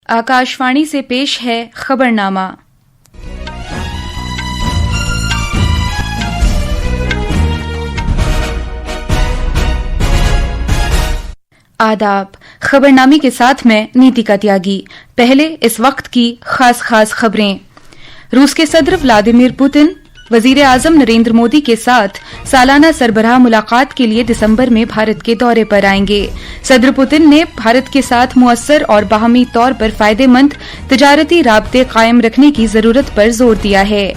आकाशवाणी से पेश है खबरनामा। आदाब। खबरनामे के साथ मैं नीतिका त्यागी। पहले इस वक्त की खास खबरें। रूस के सदर व्लादिमीर पुतिन वजीर आजम नरेंद्र मोदी के साथ सालाना सरबराह मुलाकात के लिए दिसंबर में भारत के दौरे पर आएंगे। सदर पुतिन ने भारत के साथ मुअस्सर और बाहमी तौर पर फायदेमंद तिजारती राब्ते कायम रखने की जरूरत पर जोर दिया है।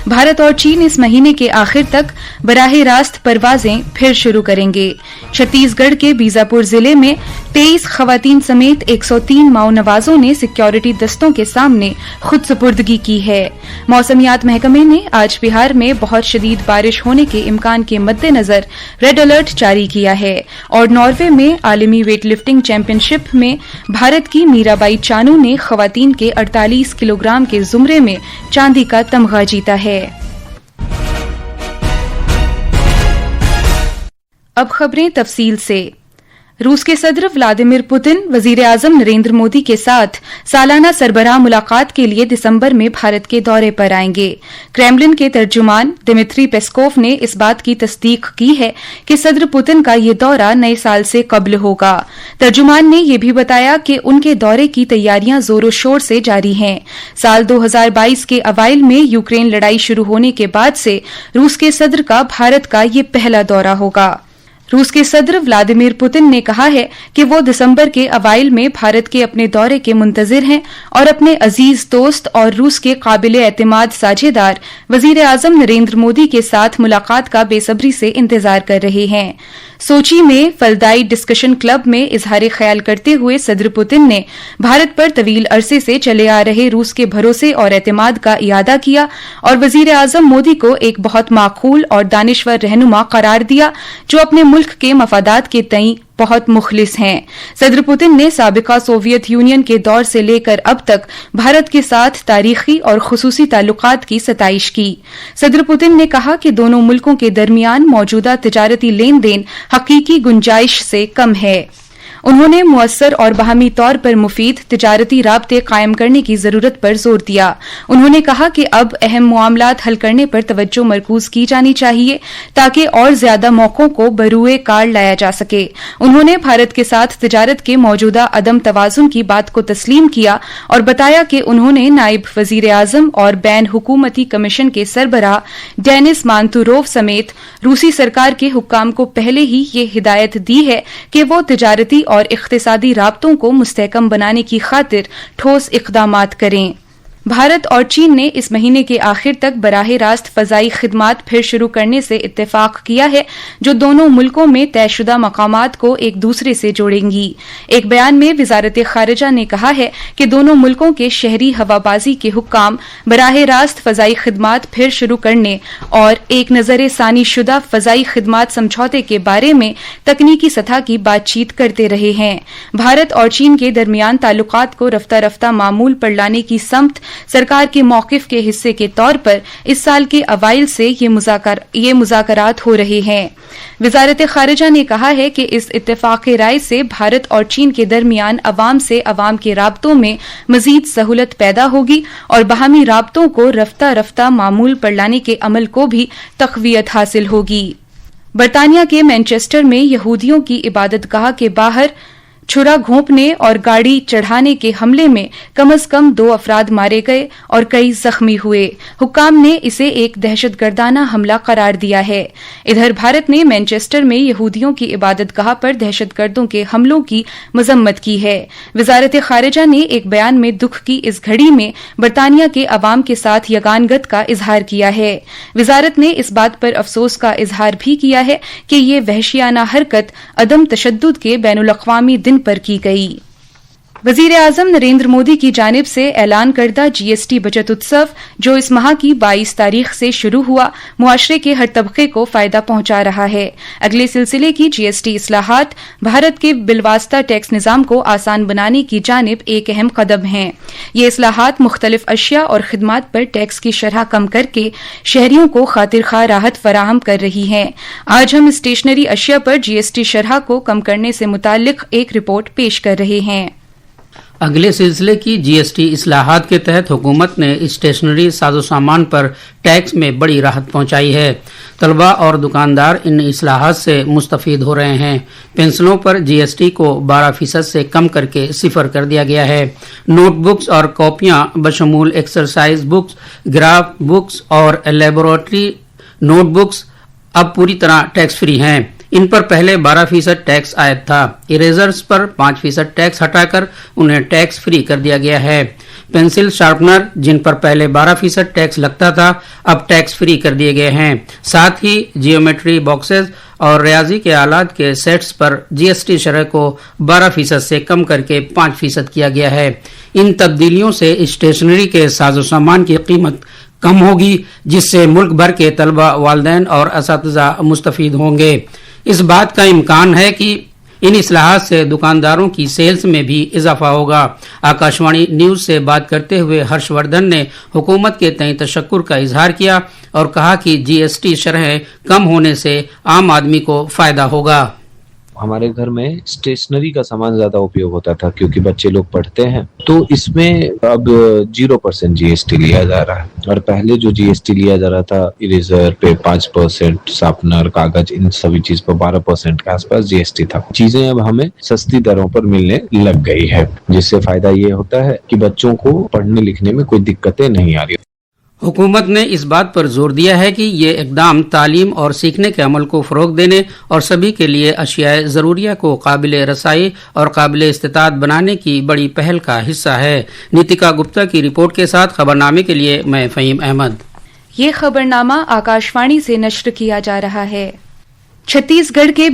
भारत और चीन इस महीने के आखिर तक बराह रास्त परवाजें फिर शुरू करेंगे। छत्तीसगढ़ के बीजापुर जिले में 23 खवातीन समेत 103 माओ नवाजों ने सिक्योरिटी दस्तों के सामने खुद सुपुर्दगी की है। मौसमियात महकमे ने आज बिहार में बहुत शदीद बारिश होने के इम्कान के मद्देनजर रेड अलर्ट जारी किया है। और नॉर्वे में आलमी वेट लिफ्टिंग चैंपियनशिप में भारत की मीराबाई चानू ने खवातीन के 48 किलोग्राम के जुमरे में चांदी का तमगा जीता है। अब खबरें तफसील से। रूस के सदर व्लादिमीर पुतिन वजीर आजम नरेंद्र मोदी के साथ सालाना सरबराह मुलाकात के लिए दिसंबर में भारत के दौरे पर आएंगे। क्रेमलिन के तर्जुमान दिमित्री पेस्कोव ने इस बात की तस्दीक की है कि सदर पुतिन का ये दौरा नए साल से कबल होगा। तर्जुमान ने यह भी बताया कि उनके दौरे की तैयारियां जोरों शोर से जारी हैं। साल 2022 के अवाइल में यूक्रेन लड़ाई शुरू होने के बाद से रूस के सदर का भारत का ये पहला दौरा होगा। रूस के सदर व्लादिमीर पुतिन ने कहा है कि वो दिसंबर के अवाइल में भारत के अपने दौरे के मुंतजिर हैं और अपने अजीज दोस्त और रूस के काबिले एतमाद साझेदार वजीर आजम नरेंद्र मोदी के साथ मुलाकात का बेसब्री से इंतजार कर रहे हैं। सोची में फलदाई डिस्कशन क्लब में इजहार ख्याल करते हुए सदर पुतिन ने भारत पर तवील अरसे से चले आ रहे रूस के भरोसे और एतमाद का इयादा किया और वजीर आजम मोदी को एक बहुत माकूल और दानिश्वर रहनुमा करार दिया जो अपने मुल्क के मफादात के तई बहुत मुखलिस हैं। सदर पुतिन ने साबिका सोवियत यूनियन के दौर से लेकर अब तक भारत के साथ तारीखी और खुसूसी ताल्लुकात की सताइश की। सदर पुतिन ने कहा कि दोनों मुल्कों के दरमियान मौजूदा तिजारती लेन देन हकीकी गुंजाइश से कम है। उन्होंने मुअस्सर और बाहमी तौर पर मुफीद तिजारती राब्ते कायम करने की जरूरत पर जोर दिया। उन्होंने कहा कि अब अहम मामलात हल करने पर तवज्जो मरकूज की जानी चाहिए ताकि और ज्यादा मौकों को बरूए कार लाया जा सके। उन्होंने भारत के साथ तिजारत के मौजूदा अदम तवाजुन की बात को तस्लीम किया और बताया कि उन्होंने नायब वजीर आजम और बैन हुकूमती कमीशन के सरबराह डेनिस मांतुरोव समेत रूसी सरकार के हुक्काम को पहले ही ये हिदायत दी है कि वो तिजारती और इख्तिसादी राब्तों को मुस्तहकम बनाने की खातिर ठोस इक़दामात करें। भारत और चीन ने इस महीने के आखिर तक बराह रास्त फजाई खिदमात फिर शुरू करने से इत्तेफाक किया है जो दोनों मुल्कों में तयशुदा मकामात को एक दूसरे से जोड़ेंगी। एक बयान में वजारत खारिजा ने कहा है कि दोनों मुल्कों के शहरी हवाबाजी के हुक्काम बराह रास्त फजाई खिदमात फिर शुरू करने और एक नजर सानी शुदा फजाई खिदमात समझौते के बारे में तकनीकी सतह की बातचीत करते रहे हैं। भारत और चीन के दरमियान ताल्लुकात को रफ्ता रफ्ता मामूल पर लाने की समत सरकार के मौकिफ के हिस्से के तौर पर इस साल के अवाइल से ये मुज़ाकरात हो रहे हैं। वजारत खारिजा ने कहा है कि इस इत्तेफाक राय से भारत और चीन के दरमियान अवाम से अवाम के राब्तों में मजीद सहूलत पैदा होगी और बाहमी राब्तों को रफ्ता रफ्ता मामूल पर लाने के अमल को भी तक़वियत हासिल होगी। बरतानिया के मैनचेस्टर में यहूदियों की इबादतगाह के बाहर छुरा घोंपने और गाड़ी चढ़ाने के हमले में कम अज कम 2 अफराद मारे गए और कई जख्मी हुए। हुक्काम ने इसे एक दहशतगर्दाना हमला करार दिया है। इधर भारत ने मैनचेस्टर में यहूदियों की इबादतगाह पर दहशतगर्दों के हमलों की मजम्मत की है। वजारत खारिजा ने एक बयान में दुख की इस घड़ी में बरतानिया के अवाम के साथ यगानगत का इजहार किया है। वजारत ने इस बात पर अफसोस का इजहार भी किया है कि ये वहशियाना हरकत अदम तशद्दुद के बैनुल अक़वामी दिन पर की गई। वजीर आजम नरेंद्र मोदी की जानिब से ऐलान करदा जीएसटी बचत उत्सव जो इस माह की 22 तारीख से शुरू हुआ मुआशरे के हर तबके को फायदा पहुंचा रहा है। अगले सिलसिले की जीएसटी इस्लाहात भारत के बिलवास्ता टैक्स निज़ाम को आसान बनाने की जानिब एक अहम कदम हैं। ये इस्लाहात मुख्तलिफ अशिया और खिदमात पर टैक्स की शरह कम करके शहरियों को खातिर खा राहत फराहम कर रही हैं। आज हम स्टेशनरी अशिया पर जीएसटी शरह को कम करने से मुताल्लिक एक रिपोर्ट पेश कर रहे हैं। اگلے سلسلے کی جی ایس ٹی اصلاحات کے تحت حکومت نے اسٹیشنری ساز و سامان پر ٹیکس میں بڑی راحت پہنچائی ہے. طلباء اور دکاندار ان اصلاحات سے مستفید ہو رہے ہیں. پنسلوں پر جی ایس ٹی کو 12% سے کم کر کے 0 کر دیا گیا ہے. نوٹ بکس اور کاپیاں بشمول ایکسرسائز بکس، گراف بکس اور لیبورٹری نوٹ بکس اب پوری طرح ٹیکس فری ہیں. ان پر پہلے 12% ٹیکس عائد تھا. اریزرز پر 5% ٹیکس ہٹا کر انہیں ٹیکس فری کر دیا گیا ہے. پینسل شارپنر جن پر پہلے 12% ٹیکس لگتا تھا اب ٹیکس فری کر دیے گئے ہیں. ساتھ ہی جیومیٹری باکسز اور ریاضی کے آلات کے سیٹس پر جی ایس ٹی شرح کو 12% سے کم کر کے 5% کیا گیا ہے. ان تبدیلیوں سے اسٹیشنری کے ساز و سامان کی قیمت کم ہوگی، جس سے ملک بھر کے طلبہ، والدین اور اساتذہ مستفید ہوں گے. اس بات کا امکان ہے کہ ان اصلاحات سے دکانداروں کی سیلز میں بھی اضافہ ہوگا. آکاشوانی نیوز سے بات کرتے ہوئے ہرش وردھن نے حکومت کے تئیں تشکر کا اظہار کیا اور کہا کہ جی ایس ٹی شرحیں کم ہونے سے عام آدمی کو فائدہ ہوگا. ہمارے گھر میں اسٹیشنری کا سامان زیادہ اپیوگ ہوتا تھا کیونکہ بچے لوگ پڑھتے ہیں، تو اس میں اب 0% جی ایس ٹی لیا جا رہا ہے. اور پہلے جو جی ایس ٹی لیا جا رہا تھا اریزر پہ 5%، شارپنر، کاغذ، ان سبھی چیز پر 12% کے آس پاس جی ایس ٹی تھا. چیزیں اب ہمیں سستی دروں پر ملنے لگ گئی ہے، جس سے فائدہ یہ ہوتا ہے کہ بچوں کو پڑھنے لکھنے میں کوئی دقتیں نہیں آ رہی. حکومت نے اس بات پر زور دیا ہے کہ یہ اقدام تعلیم اور سیکھنے کے عمل کو فروغ دینے اور سبھی کے لیے اشیاء ضروریہ کو قابل رسائی اور قابل استطاعت بنانے کی بڑی پہل کا حصہ ہے. نیتکا گپتا کی رپورٹ کے ساتھ خبرنامے کے لیے میں فہیم احمد. یہ خبرنامہ آکاشوانی سے نشر کیا جا رہا ہے. چھتیس گڑھ کے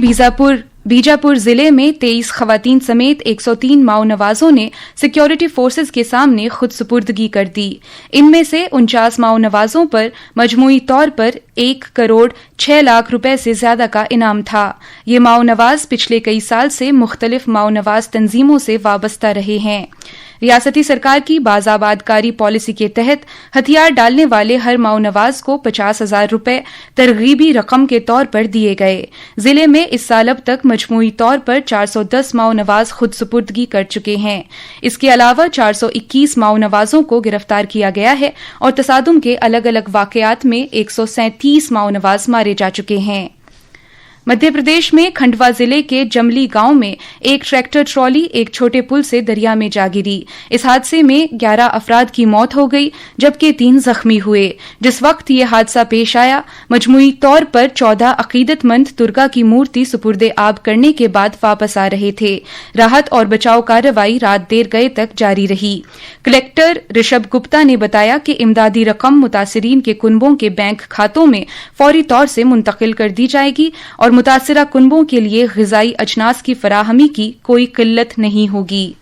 بیجاپور ضلع میں 23 خواتین سمیت 103 ماؤ نوازوں نے سیکیورٹی فورسز کے سامنے خود سپردگی کر دی. ان میں سے 49 ماؤ نوازوں پر مجموعی طور پر 1 کروڑ 6 لاکھ روپے سے زیادہ کا انعام تھا. یہ ماؤ نواز پچھلے کئی سال سے مختلف ماؤ نواز تنظیموں سے وابستہ رہے ہیں. ریاستی سرکار کی بازآباد کاری پالیسی کے تحت ہتھیار ڈالنے والے ہر ماؤ نواز کو 50,000 روپے ترغیبی رقم کے طور پر دیے گئے. ضلع میں اس سال اب تک مجموعی طور پر 410 ماؤ نواز خود سپردگی کر چکے ہیں. اس کے علاوہ 421 ماؤ نوازوں کو گرفتار کیا گیا ہے اور تصادم کے الگ الگ واقعات میں 137 ماؤ نواز مارے جا چکے ہیں. مدھیہ پردیش میں کھنڈوا ضلع کے جملی گاؤں میں ایک ٹریکٹر ٹرالی ایک چھوٹے پل سے دریا میں جا گری. اس حادثے میں 11 افراد کی موت ہو گئی جبکہ 3 زخمی ہوئے. جس وقت یہ حادثہ پیش آیا مجموعی طور پر 14 عقیدت مند درگا کی مورتی سپرد آب کرنے کے بعد واپس آ رہے تھے. راحت اور بچاؤ کارروائی رات دیر گئے تک جاری رہی. کلکٹر رشب گپتا نے بتایا کہ امدادی رقم متاثرین کے کنبوں کے بینک کھاتوں میں فوری طور سے منتقل کر دی جائے گی اور متاثرہ کنبوں کے لیے غذائی اجناس کی فراہمی کی کوئی قلت نہیں ہوگی.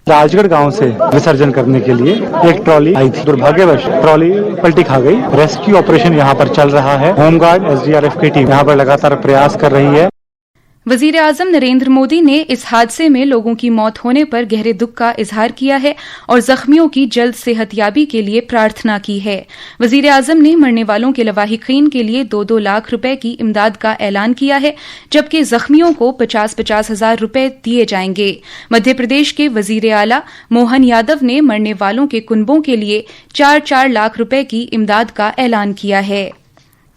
راج گڑھ گاؤں سے وسرجن کرنے کے لیے ایک ٹرالی آئی تھی. دربھاگیوش ٹرالی پلٹی کھا گئی. ریسکیو آپریشن یہاں پر چل رہا ہے. Home guard S D R F کی ٹیم یہاں پر لگاتار پریاس کر رہی ہے. وزیر اعظم نریندر مودی نے اس حادثے میں لوگوں کی موت ہونے پر گہرے دکھ کا اظہار کیا ہے اور زخمیوں کی جلد صحت یابی کے لیے پرارتھنا کی ہے. وزیر اعظم نے مرنے والوں کے لواحقین کے لیے 2-2 لاکھ روپے کی امداد کا اعلان کیا ہے جبکہ زخمیوں کو 50,000 ہزار روپے دیے جائیں گے. مدھیہ پردیش کے وزیر اعلیٰ موہن یادو نے مرنے والوں کے کنبوں کے لیے 4 لاکھ روپے کی امداد کا اعلان کیا ہے.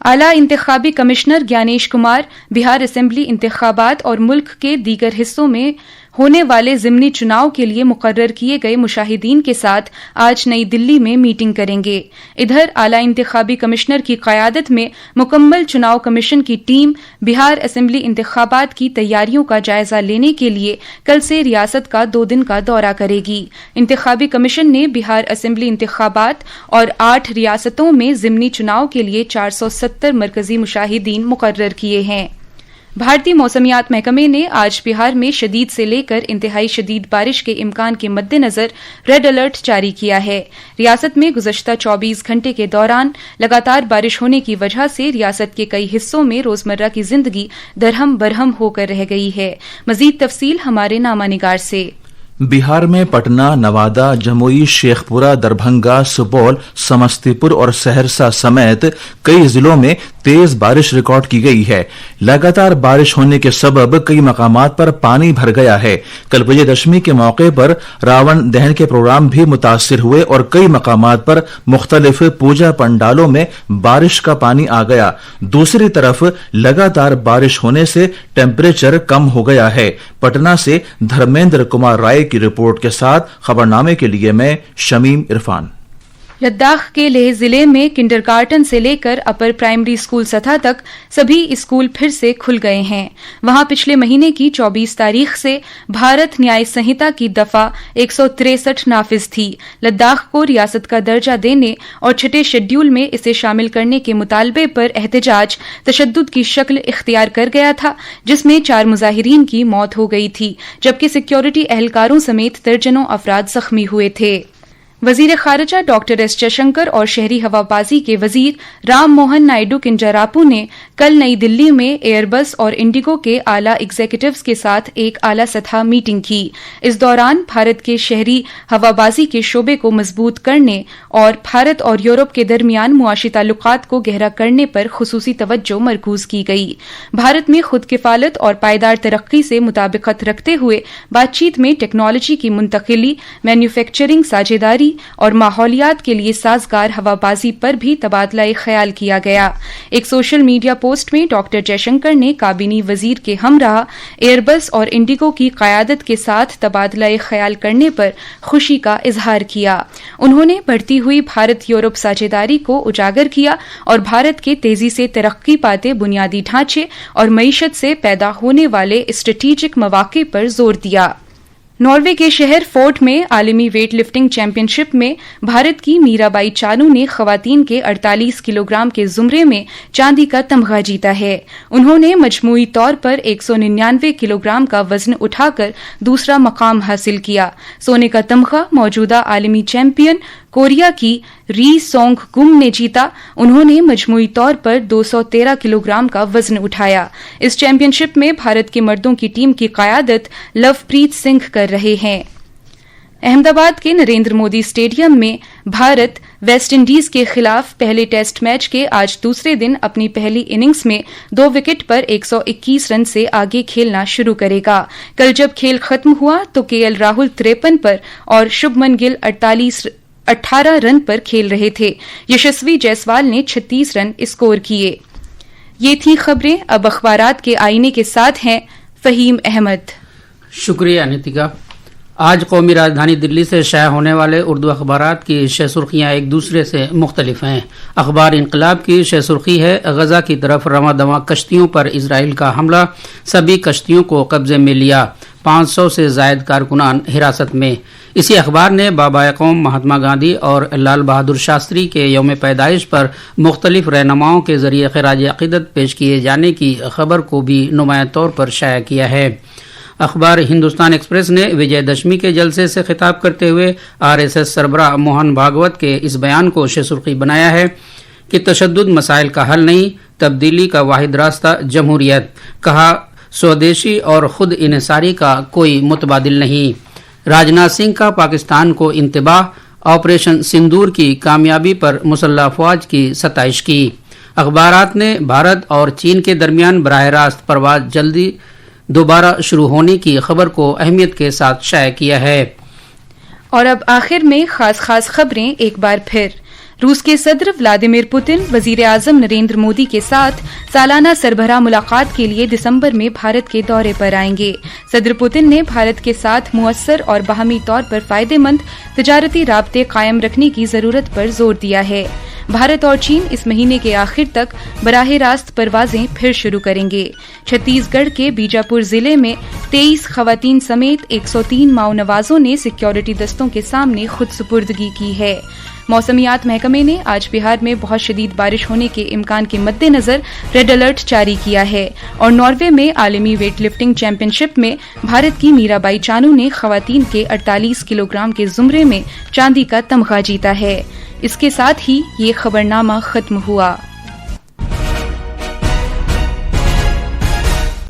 اعلی انتخابی کمشنر گیانیش کمار بہار اسمبلی انتخابات اور ملک کے دیگر حصوں میں ہونے والے ضمنی چناؤ کے لیے مقرر کیے گئے مشاہدین کے ساتھ آج نئی دلی میں میٹنگ کریں گے. ادھر اعلی انتخابی کمشنر کی قیادت میں مکمل چناؤ کمیشن کی ٹیم بہار اسمبلی انتخابات کی تیاریوں کا جائزہ لینے کے لیے کل سے ریاست کا 2 دن کا دورہ کرے گی. انتخابی کمیشن نے بہار اسمبلی انتخابات اور 8 ریاستوں میں ضمنی چناؤ کے لیے 470 مرکزی مشاہدین مقرر کیے ہیں. بھارتی موسمیات محکمے نے آج بہار میں شدید سے لے کر انتہائی شدید بارش کے امکان کے مد نظر ریڈ الرٹ جاری کیا ہے. ریاست میں گزشتہ 24 گھنٹے کے دوران لگاتار بارش ہونے کی وجہ سے ریاست کے کئی حصوں میں روزمرہ کی زندگی درہم برہم ہو کر رہ گئی ہے. مزید تفصیل ہمارے نامہ نگار سے. बिहार में पटना, नवादा, जमुई, शेखपुरा, दरभंगा, सुपौल, समस्तीपुर और सहरसा समेत कई जिलों में तेज बारिश रिकॉर्ड की गई है। लगातार बारिश होने के सबब कई मकामात पर पानी भर गया है। कल विजयदशमी के मौके पर रावण दहन के प्रोग्राम भी मुतासिर हुए और कई मकामात पर मुख्तलिफ पूजा पंडालों में बारिश का पानी आ गया। दूसरी तरफ लगातार बारिश होने से टेम्परेचर कम हो गया है। पटना से धर्मेंद्र कुमार राय की रिपोर्ट के साथ खबरनामे के लिए मैं शमीम इरफान। लद्दाख के लेह जिले में किंडरगार्टन से लेकर अपर प्राइमरी स्कूल सतह तक सभी स्कूल फिर से खुल गए हैं। वहां पिछले महीने की 24 तारीख से भारत न्याय संहिता की दफा 163 नाफिज थी। लद्दाख को रियासत का दर्जा देने और छठे शेड्यूल में इसे शामिल करने के मुतालबे पर एहतजाज तशद्दुद की शक्ल इख्तियार कर गया था, जिसमें 4 मुजाहिरीन की मौत हो गई थी, जबकि सिक्योरिटी एहलकारों समेत दर्जनों अफराद जख्मी हुए थे। वजीर खारजा डॉक्टर एस जयशंकर और शहरी हवाबाजी के वजीर राम मोहन नायडू किंजरापू ने कल नई दिल्ली में एयरबस और इंडिगो के आला एग्जीक्यूटिव्स के साथ एक आला सतह मीटिंग की। इस दौरान भारत के शहरी हवाबाजी के शोबे को मजबूत करने और भारत और यूरोप के दरमियान मुआशी ताल्लुकात को गहरा करने पर खुसूसी तवज्जो मरकूज की गई। भारत में खुद किफालत और पायदार तरक्की से मुताबिकत रखते हुए बातचीत में टेक्नोलॉजी की मुंतकिली, मैन्युफैक्चरिंग साझेदारी और माहौलियात के लिए साजगार हवाबाजी पर भी तबादला ख्याल किया गया। एक सोशल मीडिया पोस्ट में डॉक्टर जयशंकर ने काबीनी वजीर के हमराह एयरबस और इंडिगो की क़यादत के साथ तबादला ख्याल करने पर खुशी का इजहार किया। उन्होंने बढ़ती हुई भारत यूरोप साझेदारी को उजागर किया और भारत के तेजी से तरक्की पाते बुनियादी ढांचे और मईशत से पैदा होने वाले स्ट्रेटेजिक मौके पर जोर दिया। नॉर्वे के शहर फोर्ट में आलमी वेट लिफ्टिंग चैंपियनशिप में भारत की मीराबाई चानू ने खवातीन के 48 किलोग्राम के जुमरे में चांदी का तमगा जीता है। उन्होंने मजमूई तौर पर 199 किलोग्राम का वजन उठाकर दूसरा मकाम हासिल किया। सोने का तमगा मौजूदा आलमी चैंपियन कोरिया की री सोंग गुम ने जीता। उन्होंने मजमूई तौर पर 213 किलोग्राम का वजन उठाया। इस चैंपियनशिप में भारत के मर्दों की टीम की क़यादत लवप्रीत सिंह कर रहे हैं। अहमदाबाद के नरेंद्र मोदी स्टेडियम में भारत वेस्ट इंडीज के खिलाफ पहले टेस्ट मैच के आज दूसरे दिन अपनी पहली इनिंग्स में 2 विकेट पर 121 रन से आगे खेलना शुरू करेगा। कल जब खेल खत्म हुआ तो केएल राहुल 53 पर और शुभमन गिल 18 रन पर खेल रहे थे। यशस्वी जायसवाल ने 36 रन स्कोर किए। ये थी खबरें। अब अखबारात के आईने के साथ हैं फहीम अहमद। शुक्रिया नितिका। आज कौमी राजधानी दिल्ली से शाया होने वाले उर्दू अखबारात की शह सुर्खियाँ एक दूसरे से मुख्तलिफ हैं। अखबार इनकलाब की शह सुर्खी है, गजा की तरफ रवां दवा कश्तियों पर इसराइल का हमला, सभी कश्तियों को कब्जे में लिया, 500 से जायद कारकुनान हिरासत में। इसी अखबार ने बाबा कौम महात्मा गांधी और लाल बहादुर शास्त्री के यौम पैदाइश पर मुख्तलिफ रहनुमाओं के जरिए खराज अक़ीदत पेश किए जाने की खबर को भी नुमाया तौर पर शाया किया है। अखबार हिंदुस्तान एक्सप्रेस ने विजयदशमी के जलसे से खिताब करते हुए आरएसएस सरबराह मोहन भागवत के इस बयान को सुर्खी बनाया है कि तशद्दुद मसाइल का हल नहीं, तब्दीली का वाहिद रास्ता जमहूरियत। कहा, स्वदेशी और खुद इन्हिसारी का कोई मुतबादिल नहीं। राजनाथ सिंह का पाकिस्तान को इंतबाह, ऑपरेशन सिंदूर की कामयाबी पर मुसल्लह अफवाज की सताइश की। अखबारात ने भारत और चीन के दरमियान बराह रास्त परवाज जल्दी दोबारा शुरू होने की खबर को अहमियत के साथ शाया किया है। और अब आखिर में खास खबरें एक बार फिर। रूस के सदर व्लादिमीर पुतिन वजीर आजम नरेंद्र मोदी के साथ सालाना सरबराह मुलाकात के लिए दिसंबर में भारत के दौरे पर आएंगे। सदर पुतिन ने भारत के साथ मुअस्सर और बाहमी तौर पर फायदेमंद तिजारती राब्ते कायम रखने की जरूरत पर जोर दिया है। भारत और चीन इस महीने के आखिर तक बराह रास्त परवाजें फिर शुरू करेंगे। छत्तीसगढ़ के बीजापुर जिले में 23 खवातीन समेत 103 माओ नवाजों ने सिक्योरिटी दस्तों के सामने खुद सुपुर्दगी की है। मौसमियात महकमे ने आज बिहार में बहुत शदीद बारिश होने के इम्कान के मद्देनजर रेड अलर्ट जारी किया है। और नॉर्वे में आलमी वेट लिफ्टिंग चैंपियनशिप में भारत की मीराबाई चानू ने खवातीन के 48 किलोग्राम के जुमरे में चांदी का तमगा जीता है। इसके साथ ही ये खबरनामा खत्म हुआ।